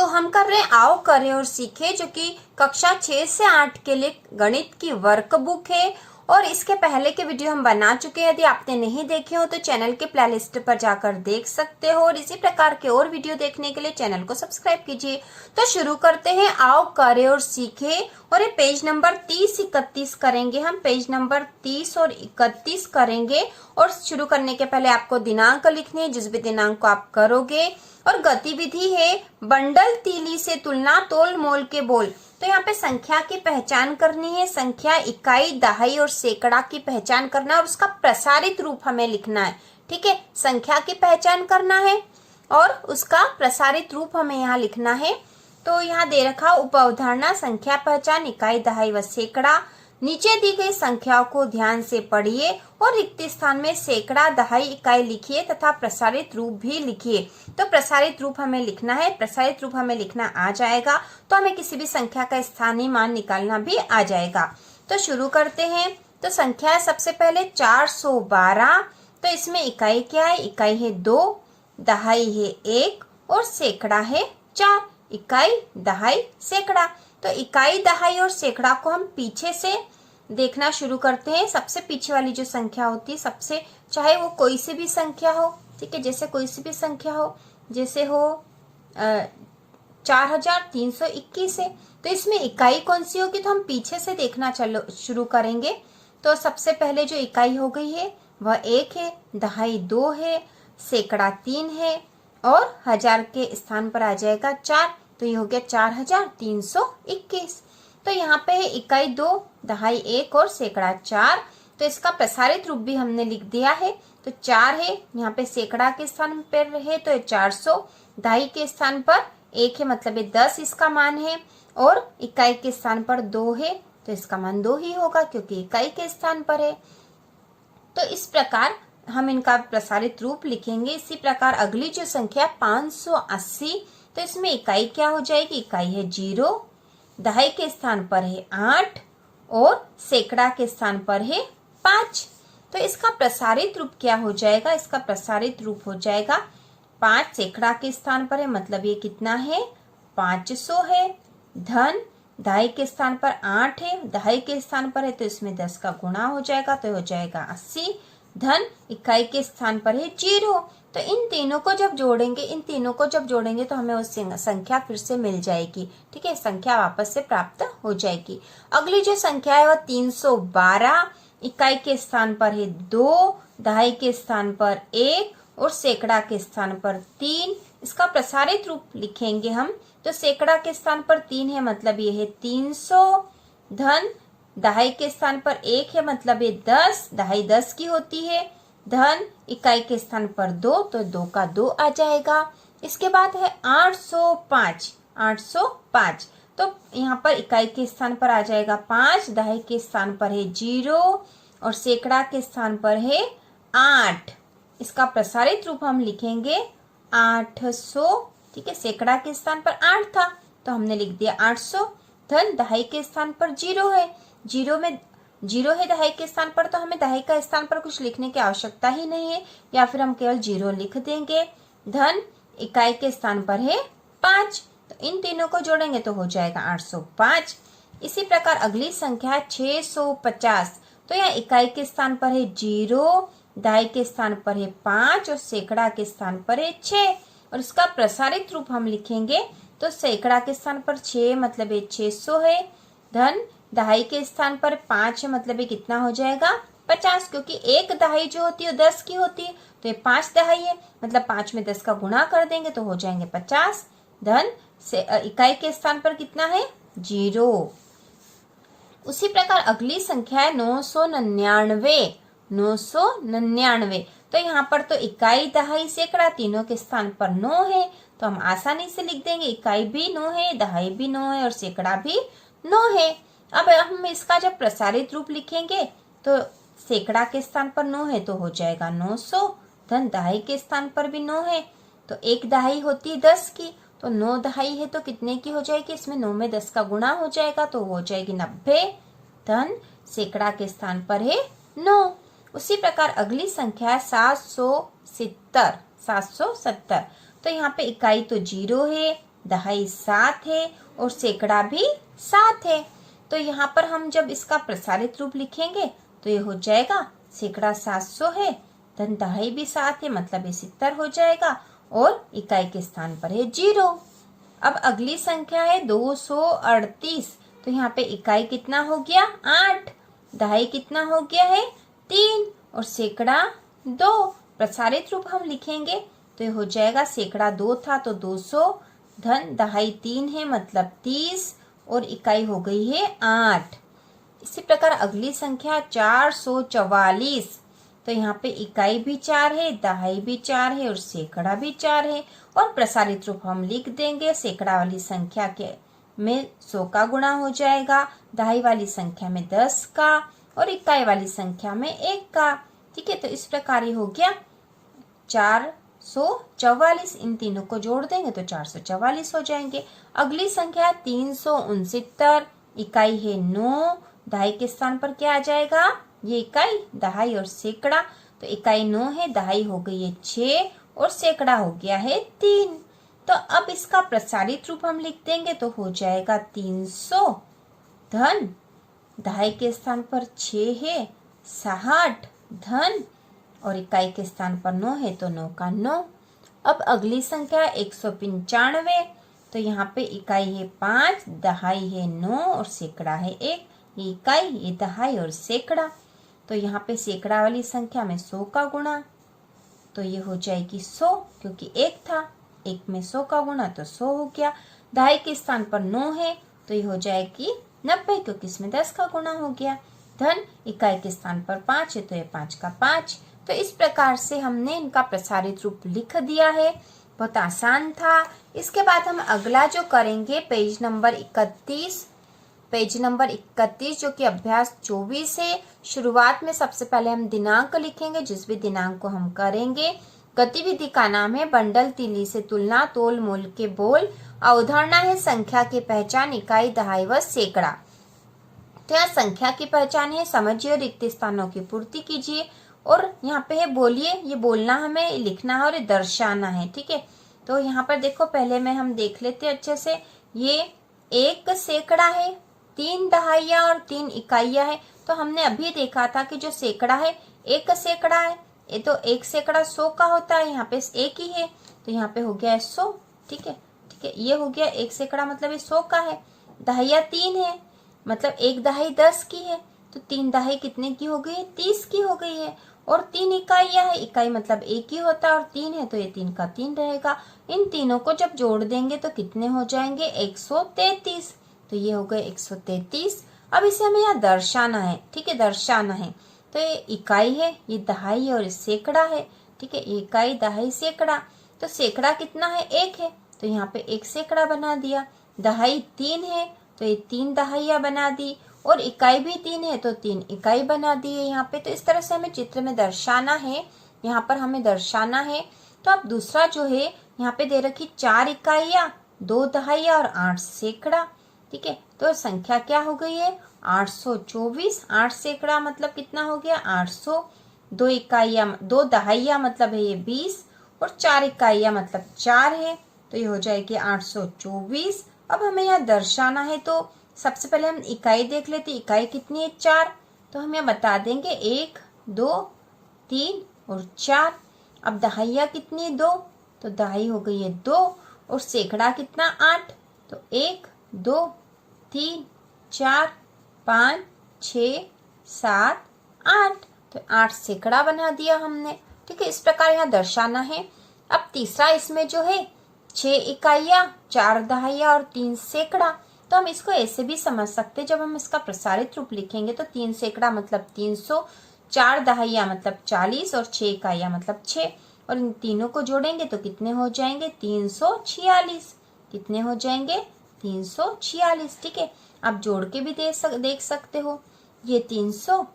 हम कर रहे हैं आओ करें और सीखें, जो कि कक्षा 6 से 8 के लिए गणित की वर्कबुक है। और इसके पहले के वीडियो हम बना चुके हैं। यदि आपने नहीं देखे हो तो चैनल के प्लेलिस्ट पर जाकर देख सकते हो, और इसी प्रकार के और वीडियो देखने के लिए चैनल को सब्सक्राइब कीजिए। तो शुरू करते हैं, आओ करें और सीखें। और ये पेज नंबर 30-31 करेंगे हम, पेज नंबर 30 और 31 करेंगे। और शुरू करने के पहले आपको दिनांक लिखनी है, जिस भी दिनांक को आप करोगे। और गतिविधि है बंडल तीली से तुलना तोल मोल के बोल। तो यहाँ पे संख्या की पहचान करनी है, संख्या, इकाई, दहाई और सैकड़ा की पहचान करना है, और उसका प्रसारित रूप हमें लिखना है। ठीक है, संख्या की पहचान करना है और उसका प्रसारित रूप हमें यहाँ लिखना है। तो यहाँ दे रखा उप अवधारणा, संख्या पहचान, इकाई, दहाई व सैकड़ा। नीचे दी गई संख्याओं को ध्यान से पढ़िए और रिक्त स्थान में सैकड़ा, दहाई, इकाई लिखिए तथा प्रसारित रूप भी लिखिए। तो प्रसारित रूप हमें लिखना है, प्रसारित रूप हमें लिखना आ जाएगा तो हमें किसी भी संख्या का स्थानीय मान निकालना भी आ जाएगा। तो शुरू करते हैं। तो संख्या है सबसे पहले 412। तो इसमें इकाई क्या है? इकाई है 2, दहाई है 1 और सैकड़ा है 4। इकाई, दहाई, सैकड़ा। तो इकाई, दहाई और सैकड़ा को हम पीछे से देखना शुरू करते हैं। सबसे पीछे वाली जो संख्या होती है, सबसे, चाहे वो कोई सी भी संख्या हो, ठीक है, जैसे कोई सी भी संख्या हो, जैसे हो 4321 है, तो इसमें इकाई कौन सी होगी? तो हम पीछे से देखना शुरू करेंगे। तो सबसे पहले जो इकाई हो गई है वह 1 है, दहाई 2 है, सैकड़ा 3 है और हजार के स्थान पर आ जाएगा 4। तो ये हो गया 4321। तो यहाँ पे है इकाई 2, दहाई 1 और सैकड़ा 4। तो इसका प्रसारित रूप भी हमने लिख दिया है। तो 4 है, यहाँ पे सैकड़ा के स्थान पर है तो 400, दहाई के स्थान पर 1 है मतलब ये 10 इसका मान है, और इकाई के स्थान पर 2 है तो इसका मान 2 ही होगा क्योंकि इकाई के स्थान पर है। तो इस प्रकार हम इनका प्रसारित रूप लिखेंगे। इसी प्रकार अगली जो संख्या 580, तो इसमें इकाई क्या हो जाएगी? इकाई है 0, दहाई के स्थान पर है 8 और सैकड़ा के स्थान पर है 5। तो इसका प्रसारित रूप क्या हो जाएगा? इसका प्रसारित रूप हो जाएगा 5 सैकड़ा के स्थान पर है मतलब ये कितना है? 500 है। धन, दहाई के स्थान पर 8 है, दहाई के स्थान पर है तो इसमें 10 का गुणा हो जाएगा तो हो जाएगा 80। धन, इकाई के स्थान पर है 0। तो इन तीनों को जब जोड़ेंगे तो हमें उस संख्या फिर से मिल जाएगी। ठीक है, संख्या वापस से प्राप्त हो जाएगी। अगली जो संख्या है वह 312, इकाई के स्थान पर है 2, दहाई के स्थान पर 1 और सैकड़ा के स्थान पर 3। इसका प्रसारित रूप लिखेंगे हम। तो सैकड़ा के स्थान पर 3 है मतलब ये है 300। धन, दहाई के स्थान पर 1 है मतलब ये 10, दहाई 10 की होती है। धन, इकाई के स्थान पर 2 तो 2 का 2 आ जाएगा। इसके बाद है 805। तो यहाँ पर इकाई के स्थान पर आ जाएगा 5, दहाई के स्थान पर है 0 और सैकड़ा के स्थान पर है 8। इसका प्रसारित रूप हम लिखेंगे 800। ठीक है, सैकड़ा के स्थान पर 8 था तो हमने लिख दिया 800। धन, दहाई के स्थान पर 0 है, 0 है दहाई के स्थान पर, तो हमें दहाई का स्थान पर कुछ लिखने की आवश्यकता ही नहीं है, या फिर हम केवल 0 लिख देंगे। धन, इकाई के स्थान पर है 5। तो इन तीनों को जोड़ेंगे तो हो जाएगा 805। इसी प्रकार अगली संख्या है 650। तो यहाँ इकाई के स्थान पर है 0, दहाई के स्थान पर है 5 और सैकड़ा के स्थान पर है 6। और इसका प्रसारित रूप हम लिखेंगे। तो सैकड़ा के स्थान पर 6 मतलब ये 600 है। धन, दहाई के स्थान पर 5 है मतलब ये कितना हो जाएगा? 50, क्योंकि एक दहाई जो होती है 10 की होती है तो ये 5 दहाई है मतलब 5 में 10 का गुणा कर देंगे तो हो जाएंगे 50। धन, से इकाई के स्थान पर कितना है? 0। उसी प्रकार अगली संख्या है 999। 999। तो यहाँ पर तो इकाई, दहाई, सैकड़ा तीनों के स्थान पर 9 है तो हम आसानी से लिख देंगे इकाई भी 9 है, दहाई भी 9 है और सैकड़ा भी 9 है। अब हम इसका जब प्रसारित रूप लिखेंगे तो सैकड़ा के स्थान पर 9 है तो हो जाएगा 900। धन, दहाई के स्थान पर भी 9 है तो एक दहाई होती है 10 की, तो 9 दहाई है तो कितने की हो जाएगी? इसमें 9 में 10 का गुणा हो जाएगा तो हो जाएगी 90। धन, सैकड़ा के स्थान पर है 9। उसी प्रकार अगली संख्या है 770। तो यहाँ पे इकाई तो 0 है, दहाई 7 है और सैकड़ा भी 7 है। तो यहाँ पर हम जब इसका प्रसारित रूप लिखेंगे तो ये हो जाएगा सैकड़ा 700 है, धन दहाई भी 7 है, मतलब ये 70 हो जाएगा और इकाई के स्थान पर है 0। अब अगली संख्या है 238। तो यहाँ पे इकाई कितना हो गया 8, दहाई कितना हो गया है 3 और सैकड़ा 2। प्रसारित रूप हम लिखेंगे तो ये हो जाएगा सैकड़ा 2 था तो 200, धन दहाई 3 है मतलब 30 और इकाई हो गई है 8। इसी प्रकार अगली संख्या 444। तो यहाँ पे इकाई भी 4 है, दहाई भी 4 है और सैकड़ा भी 4 है और प्रसारित रूप हम लिख देंगे। सैकड़ा वाली संख्या के में 100 का गुणा हो जाएगा, दहाई वाली संख्या में 10 का और इकाई वाली संख्या में 1 का। ठीक है, तो इस प्रकार ये हो गया 444। इन तीनों को जोड़ देंगे तो 444 हो जाएंगे। अगली संख्या 369। इकाई है 9, दहाई के स्थान पर क्या आ जाएगा, ये इकाई, दहाई और सैकड़ा। तो इकाई 9 है, दहाई हो गई है 6 और सैकड़ा हो गया है 3। तो अब इसका प्रसारित रूप हम लिख देंगे तो हो जाएगा 300, धन दहाई के स्थान पर 6 है 60, धन और इकाई के स्थान पर 9 है तो 9 का 9। अब अगली संख्या 195। तो यहाँ पे इकाई है 5, दहाई है 9 और सैकड़ा है 1। ये इकाई, ये दहाई और सैकड़ा। तो यहाँ पे सैकड़ा वाली संख्या में 100 का गुणा तो ये हो जाएगी 100, क्योंकि 1 था, 1 में 100 का गुणा तो 100 हो गया। दहाई के स्थान पर 9 है तो ये हो जाएगी 90, क्योंकि इसमें 10 का गुणा हो गया। धन इकाई के स्थान पर 5 है तो ये 5 का 5। तो इस प्रकार से हमने इनका प्रसारित रूप लिख दिया है। बहुत आसान था। इसके बाद हम अगला जो करेंगे पेज नंबर 31, पेज नंबर 31 जो कि अभ्यास 24 है। शुरुआत में सबसे पहले हम दिनांक लिखेंगे, जिस भी दिनांक को हम करेंगे। गतिविधि का नाम है बंडल तीली से तुलना, तोल मोल के बोल। अवधारणा है संख्या की पहचान, इकाई, दहाई व सैकड़ा। तो यहाँ संख्या की पहचान है, समझिए, रिक्त स्थानों की पूर्ति कीजिए। और यहाँ पे है बोलिए, ये बोलना हमें, लिखना है और ये दर्शाना है। ठीक है, तो यहाँ पर देखो, पहले में हम देख लेते हैं अच्छे से। ये 1 सैकड़ा है, 3 दहाइयाँ और 3 इकाइयाँ है। तो हमने अभी देखा था कि जो सैकड़ा है 1 सैकड़ा है, ये तो 1 सैकड़ा 100 का होता है, यहाँ पे 1 ही है तो यहाँ पे हो गया 100। ठीक है, ठीक है, ये हो गया 1 सैकड़ा, मतलब ये 100 का है। दहाइयाँ 3 है, मतलब 1 दहाई 10 की है, तो 3 दहाई कितने की हो गई है, 30 की हो गई है। और 3 इकाइयाँ है, इकाई मतलब 1 ही होता है और 3 है तो ये 3 का 3 रहेगा। इन तीनों को जब जोड़ देंगे तो कितने हो जाएंगे, 133। तो ये हो गए 133। अब इसे हमें यहाँ दर्शाना है। ठीक है, दर्शाना है। तो ये इकाई है, ये दहाई है और ये सैकड़ा है। ठीक है, इकाई, दहाई, सैकड़ा। तो सैकड़ा कितना है, 1 है, तो यहाँ पे 1 सैकड़ा बना दिया। दहाई 3 है तो ये 3 दहाइयाँ बना दी और इकाई भी 3 है तो 3 इकाई बना दी है यहाँ पे। तो इस तरह से हमें चित्र में दर्शाना है, यहाँ पर हमें दर्शाना है। तो अब दूसरा जो है, यहाँ पे दे रखी 4 इकाइयाँ, 2 दहाइयाँ और 8 सैकड़ा। ठीक है, तो संख्या क्या हो गई है, 824। 8 सैकड़ा मतलब कितना हो गया, 800। 2 इकाइयाँ, 2 दहाइयाँ मतलब है ये 20 और 4 इकाइयाँ मतलब 4 है, तो ये हो जाएगी 824। अब हमें यहाँ दर्शाना है, तो सबसे पहले हम इकाई देख लेते। इकाई कितनी है, 4, तो हम यहाँ बता देंगे 1, 2, 3 और 4। अब दहाइयाँ कितनी है, 2, तो दहाई हो गई है 2 और सैकड़ा कितना, 8, तो 1, 2, 3, 4, 5, 6, 7, 8, तो 8 सैकड़ा बना दिया हमने। ठीक है, इस प्रकार यहाँ दर्शाना है। अब तीसरा इसमें जो है 6 इकाइयाँ, 4 दहाइयाँ और 3 सैकड़ा। तो हम इसको ऐसे भी समझ सकते हैं, जब हम इसका प्रसारित रूप लिखेंगे तो 3 सैकड़ा मतलब 300, 4 दहाइयाँ मतलब 40 और 6 इकाइयाँ मतलब 6। और इन तीनों को जोड़ेंगे तो कितने हो जाएंगे, 346। कितने हो जाएंगे, 346। ठीक है, आप जोड़ के भी देख सकते हो। ये 300,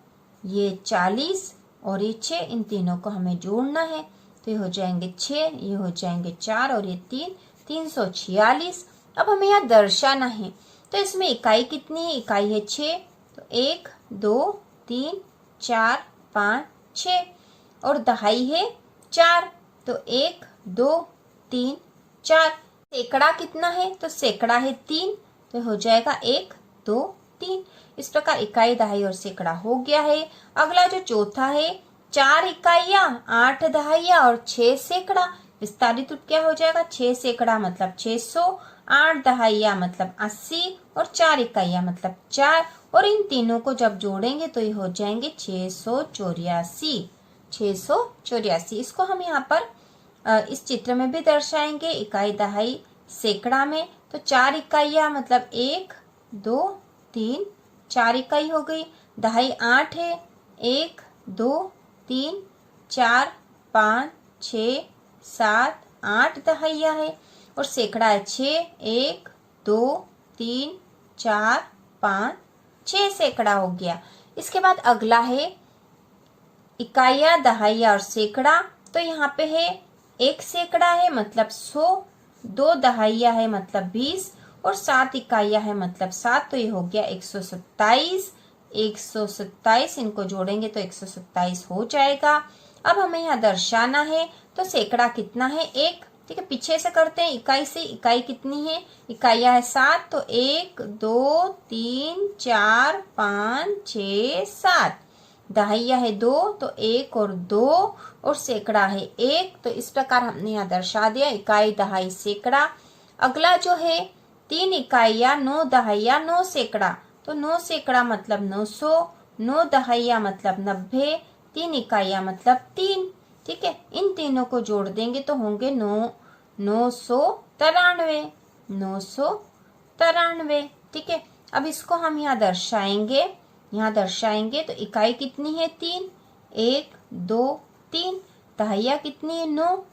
ये 40 और ये 6, इन तीनों को हमें जोड़ना है तो ये हो जाएंगे 6, ये हो जाएंगे 4 और ये 3, 346। अब हमें यहाँ दर्शाना है, तो इसमें इकाई कितनी है, इकाई है 6, तो 1, 2, 3, 4, 5, 6 और दहाई है 4, तो 1, 2, 3, 4। सैकड़ा कितना है, तो सैकड़ा है 3, तो हो जाएगा 1 2 3। इस प्रकार इकाई, दहाई और सैकड़ा हो गया है। अगला जो चौथा है, 4 इकाइयां, 8 दहाइयां और 6 सैकड़ा। विस्तारित रूप क्या हो जाएगा, 6 सैकड़ा मतलब 600, 8 दहाइयां मतलब 80 और 4 इकाइयां मतलब 4, और इन तीनों को जब जोड़ेंगे तो ये हो जाएंगे 684। 684 इसको हम यहाँ पर इस चित्र में भी दर्शाएंगे, इकाई, दहाई, सैकड़ा में। तो 4 इकाइयां मतलब 1 2 3, 4 इकाई हो गई। दहाई 8 है, 1 2 3 4 5 6 7 8 दहाइया है। और सैकड़ा है 6, 1 2 3 4 5 6 सैकड़ा हो गया। इसके बाद अगला है इकाइयां, दहाइया और सैकड़ा। तो यहाँ पे है 1 सैकड़ा है मतलब 100, 2 दहाइया है मतलब 20 और 7 इकाइयां है मतलब 7, तो ये हो गया 127। 127 इनको जोड़ेंगे तो 127 हो जाएगा। अब हमें यहाँ दर्शाना है, तो सैकड़ा कितना है, 1। ठीक है, पीछे से करते हैं, इकाई से। इकाई कितनी है, इकाइयां है 7, तो 1 2 3 4 5 6 7। दहाइया है 2, तो 1 और 2, और सैकड़ा है 1। तो इस प्रकार हमने यहाँ दर्शा दिया इकाई, दहाई, सैकड़ा। अगला जो है 3 इकाइयां, 9 दहाइया, 9 सैकड़ा। तो 9 सैकड़ा मतलब 900, 9 दहाइया मतलब 90, 3 इकाइयां मतलब 3। ठीक है, इन तीनों को जोड़ देंगे तो होंगे 993। 993। ठीक है, अब इसको हम यहाँ दर्शाएंगे। तो इकाई कितनी है, 3, 1 2 3। दहाइया कितनी है, 9,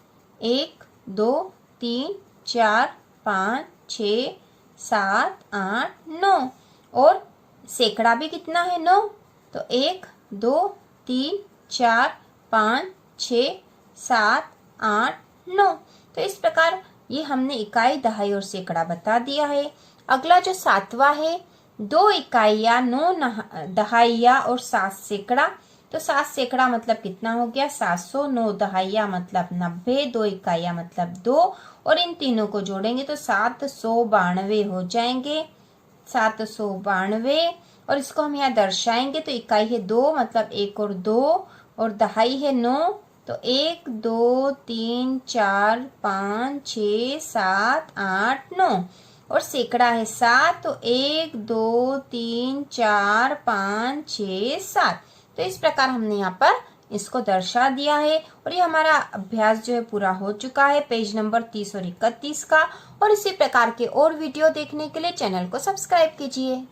1 2 3 4 5 6 7 8 9। और सैकड़ा भी कितना है, 9। तो 1 2 3 4 5 6 7 8 9। तो इस प्रकार ये हमने इकाई, दहाई और सैकड़ा बता दिया है। अगला जो 7वां है, 2 इकाइयां, 9 दहाइया और 7 सैकड़ा। तो 7 सैकड़ा मतलब कितना हो गया, 700, 9 दहाइया मतलब 90, 2 इकाइयां मतलब 2, और इन तीनों को जोड़ेंगे तो 792 हो जाएंगे। 792। और इसको हम यहाँ दर्शाएंगे, तो इकाई है 2 मतलब 1 और 2, और दहाई है 9, तो 1 2 3 4 5 6 7 8 9, और सैकड़ा है 7, तो 1 2 3 4 5 6 7। तो इस प्रकार हमने यहाँ पर इसको दर्शा दिया है। और ये हमारा अभ्यास जो है पूरा हो चुका है, पेज नंबर 30 और 31 का। और इसी प्रकार के और वीडियो देखने के लिए चैनल को सब्सक्राइब कीजिए।